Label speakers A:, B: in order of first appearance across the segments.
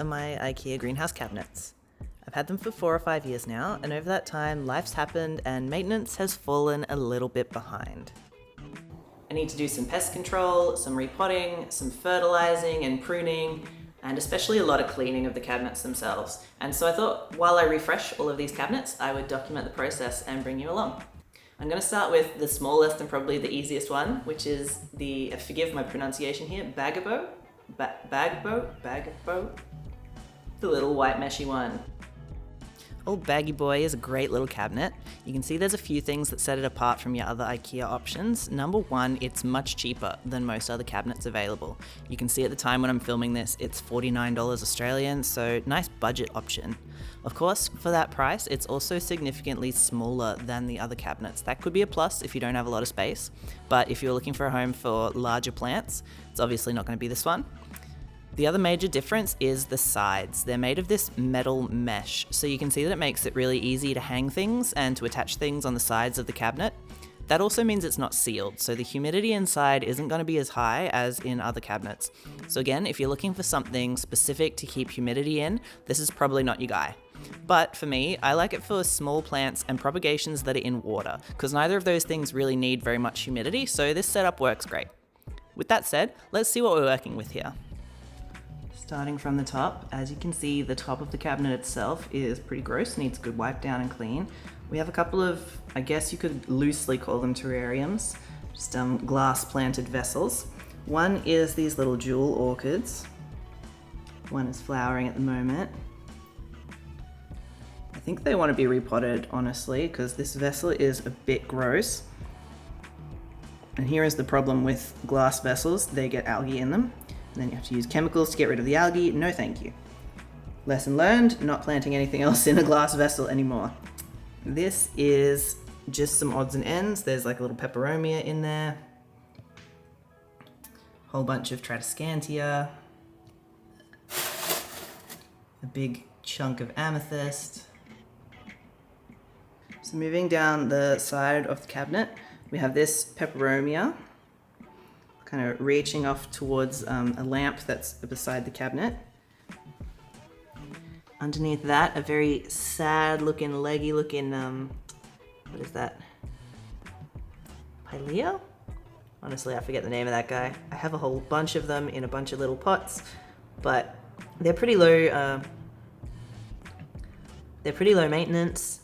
A: are my Ikea greenhouse cabinets. I've had them for 4 or 5 years now, and over that time, life's happened and maintenance has fallen a little bit behind. I need to do some pest control, some repotting, some fertilizing and pruning, and especially a lot of cleaning of the cabinets themselves. And so I thought while I refresh all of these cabinets, I would document the process and bring you along. I'm going to start with the smallest and probably the easiest one, which is the, forgive my pronunciation here, Baggebo. Baggebo? The little white meshy one. Old Baggy Boy is a great little cabinet. You can see there's a few things that set it apart from your other Ikea options. Number one, it's much cheaper than most other cabinets available. You can see at the time when I'm filming this, it's $49 Australian, so nice budget option. Of course, for that price, it's also significantly smaller than the other cabinets. That could be a plus if you don't have a lot of space, but if you're looking for a home for larger plants, it's obviously not going to be this one. The other major difference is the sides. They're made of this metal mesh, so you can see that it makes it really easy to hang things and to attach things on the sides of the cabinet. That also means it's not sealed, so the humidity inside isn't going to be as high as in other cabinets. So again, if you're looking for something specific to keep humidity in, this is probably not your guy. But for me, I like it for small plants and propagations that are in water, because neither of those things really need very much humidity, so this setup works great. With that said, let's see what we're working with here. Starting from the top, as you can see, the top of the cabinet itself is pretty gross, needs a good wipe down and clean. We have a couple of, I guess you could loosely call them terrariums, just glass planted vessels. One is these little jewel orchids. One is flowering at the moment. I think they want to be repotted, honestly, because this vessel is a bit gross. And here is the problem with glass vessels, they get algae in them. And then you have to use chemicals to get rid of the algae. No thank you. Lesson learned, not planting anything else in a glass vessel anymore. This is just some odds and ends. There's like a little peperomia in there. Whole bunch of tradescantia. A big chunk of amethyst. So moving down the side of the cabinet, we have this peperomia, kind of reaching off towards a lamp that's beside the cabinet. Underneath that, a very sad looking, leggy looking, what is that? Pilea? Honestly, I forget the name of that guy. I have a whole bunch of them in a bunch of little pots, but they're pretty low maintenance,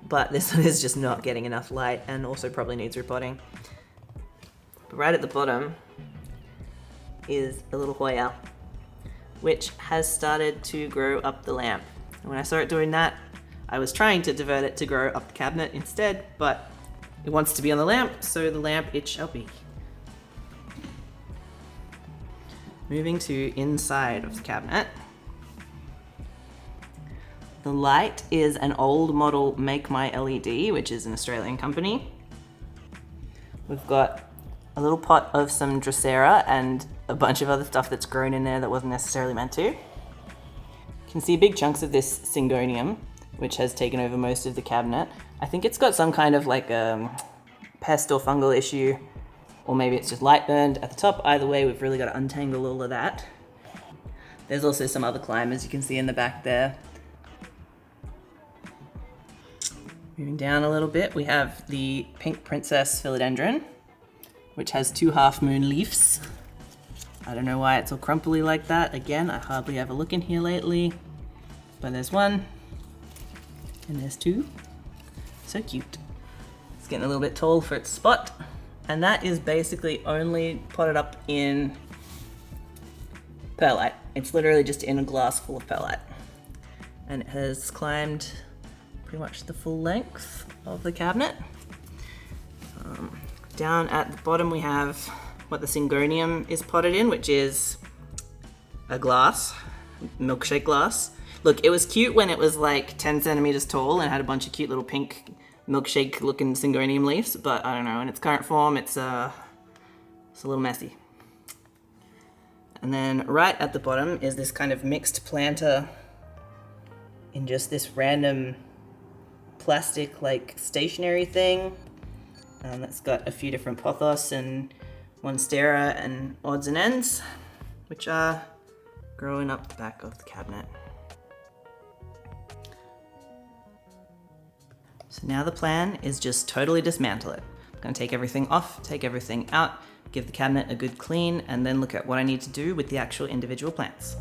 A: but this one is just not getting enough light and also probably needs repotting. But right at the bottom is a little Hoya, which has started to grow up the lamp. And when I saw it doing that, I was trying to divert it to grow up the cabinet instead, but it wants to be on the lamp, so the lamp it shall be. Moving to inside of the cabinet. The light is an old model Make My LED, which is an Australian company. We've got a little pot of some Drosera and a bunch of other stuff that's grown in there that wasn't necessarily meant to. You can see big chunks of this Syngonium, which has taken over most of the cabinet. I think it's got some kind of like pest or fungal issue, or maybe it's just light burned at the top. Either way, we've really got to untangle all of that. There's also some other climbers you can see in the back there. Moving down a little bit, we have the Pink Princess Philodendron, which has 2 half-moon leaves. I don't know why it's all crumply like that. Again, I hardly ever look in here lately. But there's one, and there's 2. So cute. It's getting a little bit tall for its spot. And that is basically only potted up in perlite. It's literally just in a glass full of perlite. And it has climbed pretty much the full length of the cabinet. Down at the bottom we have what the Syngonium is potted in, which is a glass, milkshake glass. Look, it was cute when it was like 10 centimeters tall and had a bunch of cute little pink milkshake looking Syngonium leaves, but I don't know, in its current form it's a little messy. And then right at the bottom is this kind of mixed planter in just this random plastic like stationary thing. That's got a few different pothos and monstera and odds and ends, which are growing up the back of the cabinet. So now the plan is just totally dismantle it. I'm going to take everything off, take everything out, give the cabinet a good clean, and then look at what I need to do with the actual individual plants.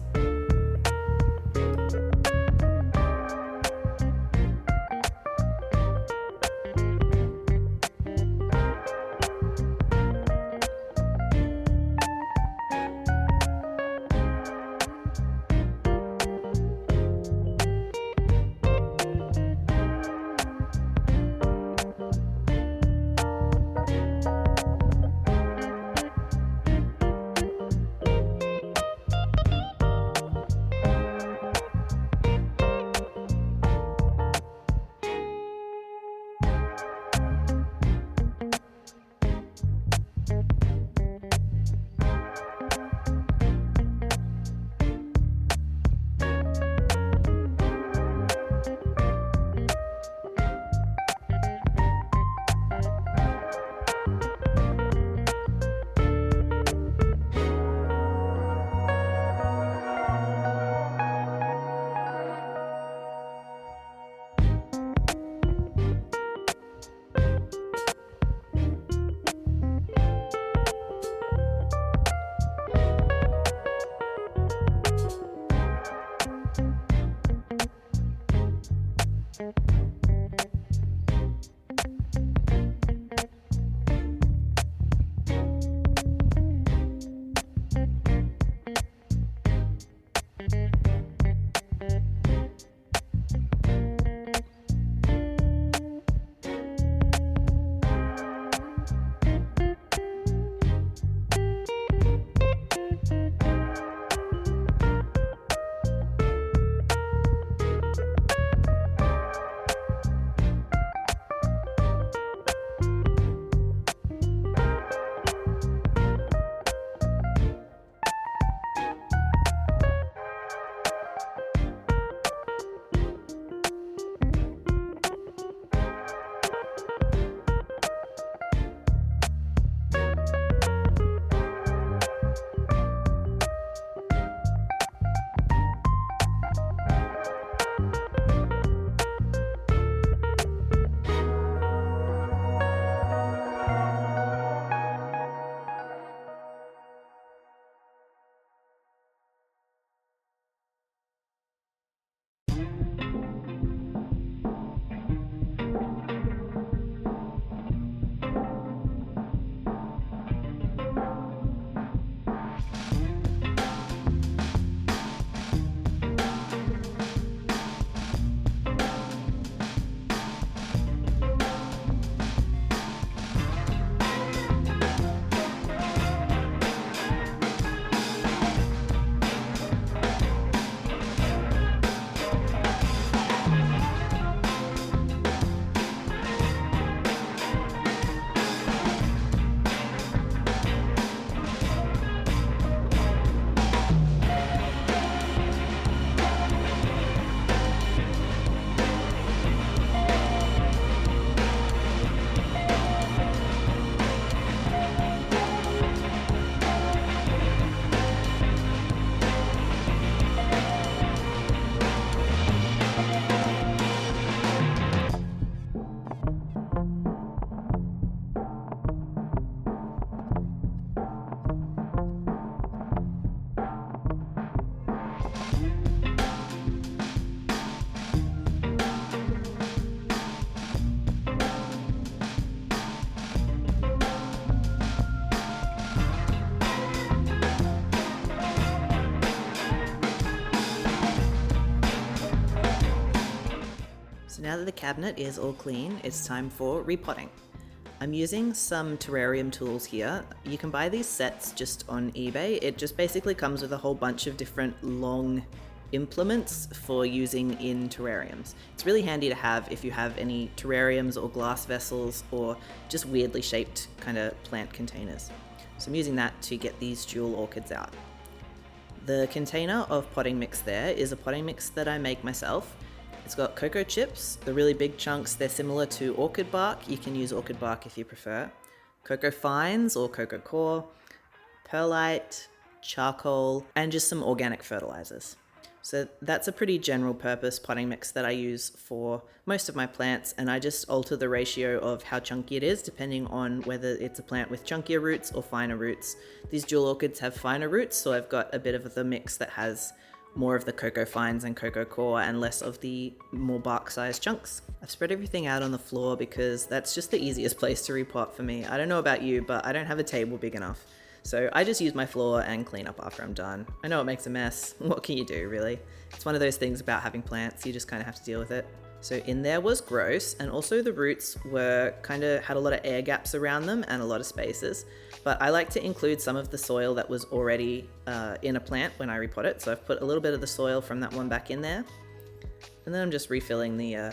A: So now that the cabinet is all clean, it's time for repotting. I'm using some terrarium tools here. You can buy these sets just on eBay. It just basically comes with a whole bunch of different long implements for using in terrariums. It's really handy to have if you have any terrariums or glass vessels or just weirdly shaped kind of plant containers. So I'm using that to get these jewel orchids out. The container of potting mix there is a potting mix that I make myself. It's got cocoa chips, the really big chunks. They're similar to orchid bark. You can use orchid bark if you prefer. Cocoa fines or cocoa core, perlite, charcoal, and just some organic fertilizers. So that's a pretty general purpose potting mix that I use for most of my plants, and I just alter the ratio of how chunky it is depending on whether it's a plant with chunkier roots or finer roots. These jewel orchids have finer roots, so I've got a bit of the mix that has more of the cocoa fines and cocoa core and less of the more bark-sized chunks. I've spread everything out on the floor because that's just the easiest place to repot for me. I don't know about you, but I don't have a table big enough. So I just use my floor and clean up after I'm done. I know it makes a mess. What can you do, really? It's one of those things about having plants, you just kind of have to deal with it. So in there was gross, and also the roots were had a lot of air gaps around them and a lot of spaces. But I like to include some of the soil that was already in a plant when I repot it. So I've put a little bit of the soil from that one back in there. And then I'm just refilling the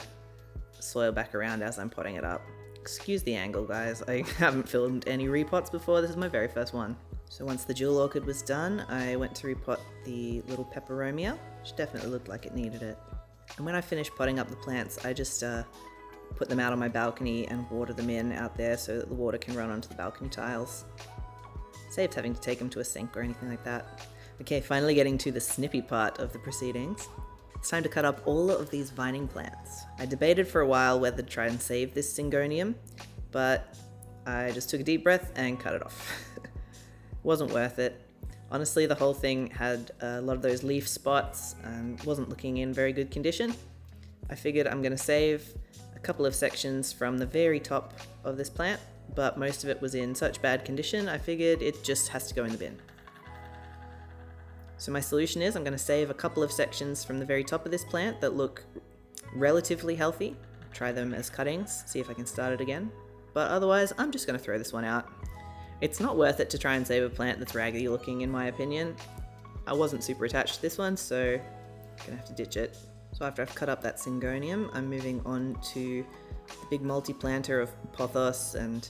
A: soil back around as I'm potting it up. Excuse the angle, guys. I haven't filmed any repots before. This is my very first one. So once the jewel orchid was done, I went to repot the little peperomia, which definitely looked like it needed it. And when I finished potting up the plants, I just put them out on my balcony and water them in out there so that the water can run onto the balcony tiles. Saved having to take them to a sink or anything like that. Okay, finally getting to the snippy part of the proceedings. It's time to cut up all of these vining plants. I debated for a while whether to try and save this syngonium, but I just took a deep breath and cut it off. Wasn't worth it. Honestly, the whole thing had a lot of those leaf spots and wasn't looking in very good condition. I figured I'm going to save a couple of sections from the very top of this plant, but most of it was in such bad condition, I figured it just has to go in the bin. So my solution is I'm going to save a couple of sections from the very top of this plant that look relatively healthy, try them as cuttings, see if I can start it again, but otherwise I'm just going to throw this one out. It's not worth it to try and save a plant that's raggedy looking, in my opinion. I wasn't super attached to this one, so I'm gonna have to ditch it. So after I've cut up that syngonium, I'm moving on to the big multi-planter of pothos and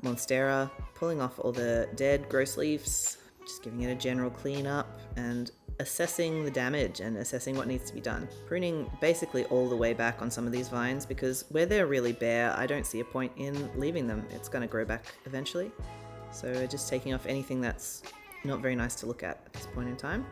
A: monstera, pulling off all the dead, gross leaves, just giving it a general clean up and assessing the damage and assessing what needs to be done. Pruning basically all the way back on some of these vines because where they're really bare, I don't see a point in leaving them. It's gonna grow back eventually. So just taking off anything that's not very nice to look at this point in time.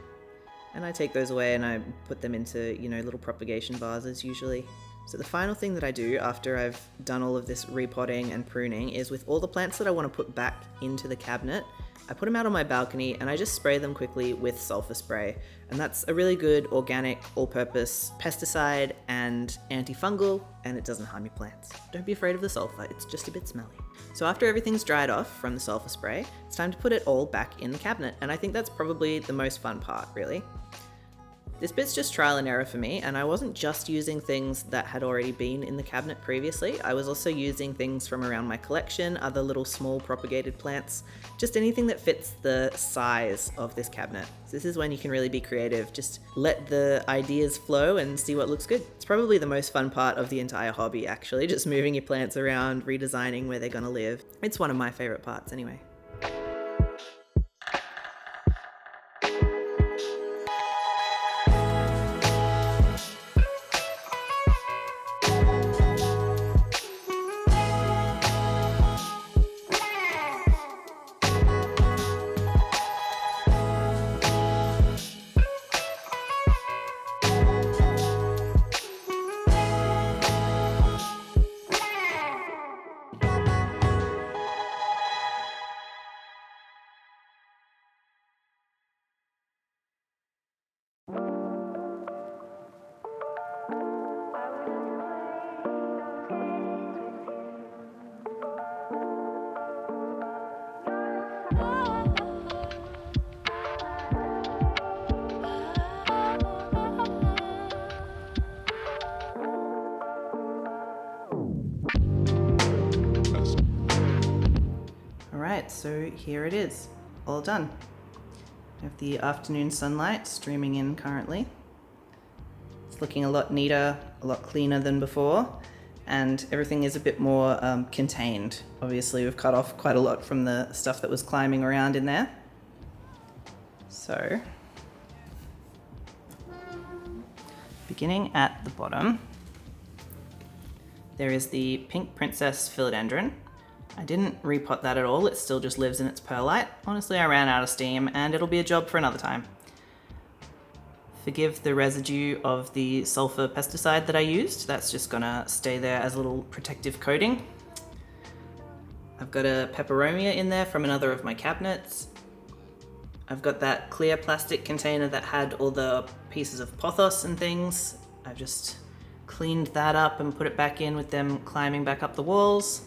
A: And I take those away and I put them into, little propagation vases usually. So the final thing that I do after I've done all of this repotting and pruning is with all the plants that I want to put back into the cabinet, I put them out on my balcony and I just spray them quickly with sulfur spray. And that's a really good organic, all-purpose pesticide and antifungal, and it doesn't harm your plants. Don't be afraid of the sulfur, it's just a bit smelly. So after everything's dried off from the sulfur spray, it's time to put it all back in the cabinet, and I think that's probably the most fun part, really. This bit's just trial and error for me, and I wasn't just using things that had already been in the cabinet previously. I was also using things from around my collection, other little small propagated plants, just anything that fits the size of this cabinet. So this is when you can really be creative. Just let the ideas flow and see what looks good. It's probably the most fun part of the entire hobby, actually, just moving your plants around, redesigning where they're gonna live. It's one of my favorite parts anyway. Alright, so here it is, all done. I have the afternoon sunlight streaming in currently. It's looking a lot neater, a lot cleaner than before, and everything is a bit more contained. Obviously we've cut off quite a lot from the stuff that was climbing around in there. So, beginning at the bottom, there is the pink princess philodendron. I didn't repot that at all, it still just lives in its perlite. Honestly, I ran out of steam and it'll be a job for another time. Forgive the residue of the sulfur pesticide that I used. That's just gonna stay there as a little protective coating. I've got a peperomia in there from another of my cabinets. I've got that clear plastic container that had all the pieces of pothos and things. I've just cleaned that up and put it back in with them climbing back up the walls.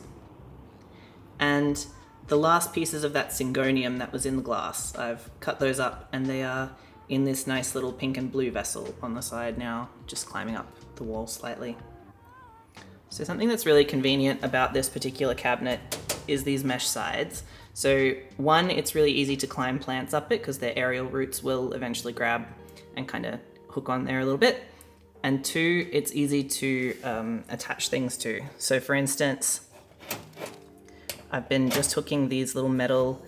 A: And the last pieces of that syngonium that was in the glass, I've cut those up and they are in this nice little pink and blue vessel on the side now, just climbing up the wall slightly. So something that's really convenient about this particular cabinet is these mesh sides. So one, it's really easy to climb plants up it because their aerial roots will eventually grab and kind of hook on there a little bit. And two, it's easy to attach things to. So for instance, I've been just hooking these little metal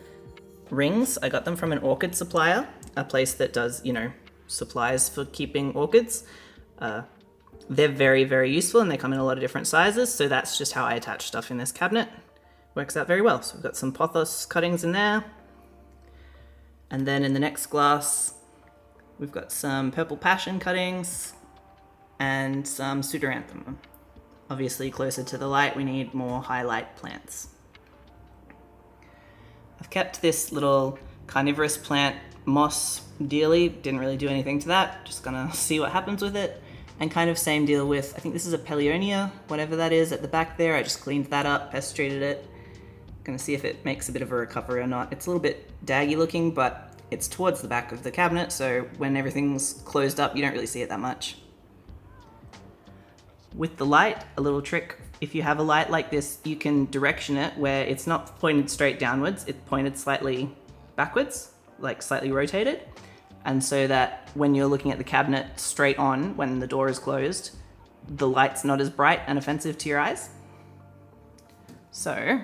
A: rings. I got them from an orchid supplier, a place that does, supplies for keeping orchids. They're very, very useful and they come in a lot of different sizes. So that's just how I attach stuff in this cabinet. Works out very well. So we've got some pothos cuttings in there. And then in the next glass, we've got some purple passion cuttings and some pseudoranthemum. Obviously closer to the light, we need more highlight plants. I've kept this little carnivorous plant moss dealy, didn't really do anything to that, just gonna see what happens with it. And kind of same deal with, I think this is a Pellionia, whatever that is at the back there. I just cleaned that up, pest treated it. Gonna see if it makes a bit of a recovery or not. It's a little bit daggy looking, but it's towards the back of the cabinet, so when everything's closed up, you don't really see it that much. With the light, a little trick, if you have a light like this, you can direction it where it's not pointed straight downwards, it's pointed slightly backwards, like slightly rotated. And so that when you're looking at the cabinet straight on, when the door is closed, the light's not as bright and offensive to your eyes. So,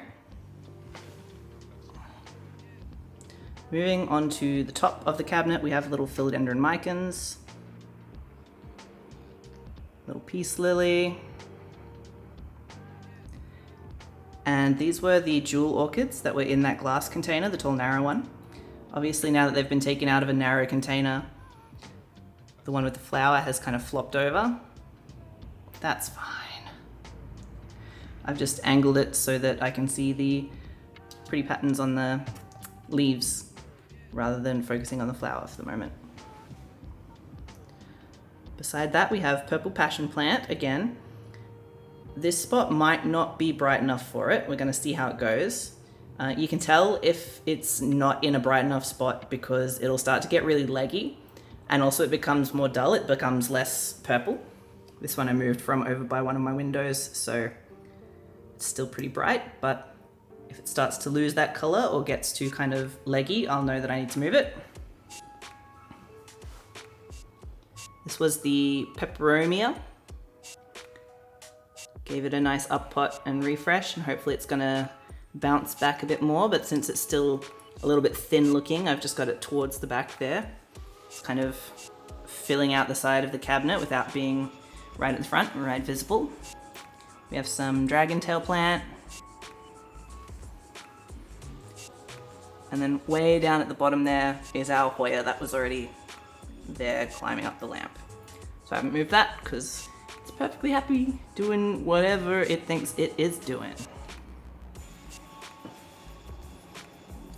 A: moving on to the top of the cabinet, we have little philodendron micans, little peace lily, and these were the jewel orchids that were in that glass container, the tall narrow one. Obviously now that they've been taken out of a narrow container, the one with the flower has kind of flopped over. That's fine. I've just angled it so that I can see the pretty patterns on the leaves rather than focusing on the flower for the moment. Beside that, we have purple passion plant again. This spot might not be bright enough for it. We're going to see how it goes. You can tell if it's not in a bright enough spot because it'll start to get really leggy, and also it becomes more dull, it becomes less purple. This one I moved from over by one of my windows, so it's still pretty bright, but if it starts to lose that color or gets too kind of leggy, I'll know that I need to move it. This was the peperomia. Gave it a nice up pot and refresh, and hopefully it's gonna bounce back a bit more, but since it's still a little bit thin looking, I've just got it towards the back there. It's kind of filling out the side of the cabinet without being right at the front, right visible. We have some dragon tail plant. And then way down at the bottom there is our Hoya that was already there climbing up the lamp. So I haven't moved that because it's perfectly happy doing whatever it thinks it is doing.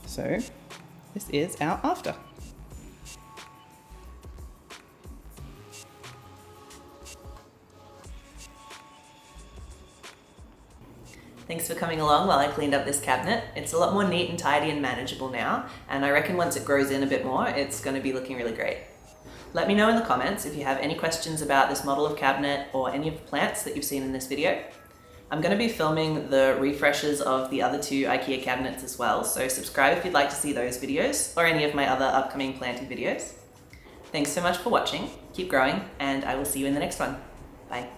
A: So this is our after. Thanks for coming along while I cleaned up this cabinet. It's a lot more neat and tidy and manageable now, and I reckon once it grows in a bit more, it's going to be looking really great. Let me know in the comments if you have any questions about this model of cabinet or any of the plants that you've seen in this video. I'm going to be filming the refreshes of the other two IKEA cabinets as well, so subscribe if you'd like to see those videos or any of my other upcoming planting videos. Thanks so much for watching, keep growing, and I will see you in the next one. Bye.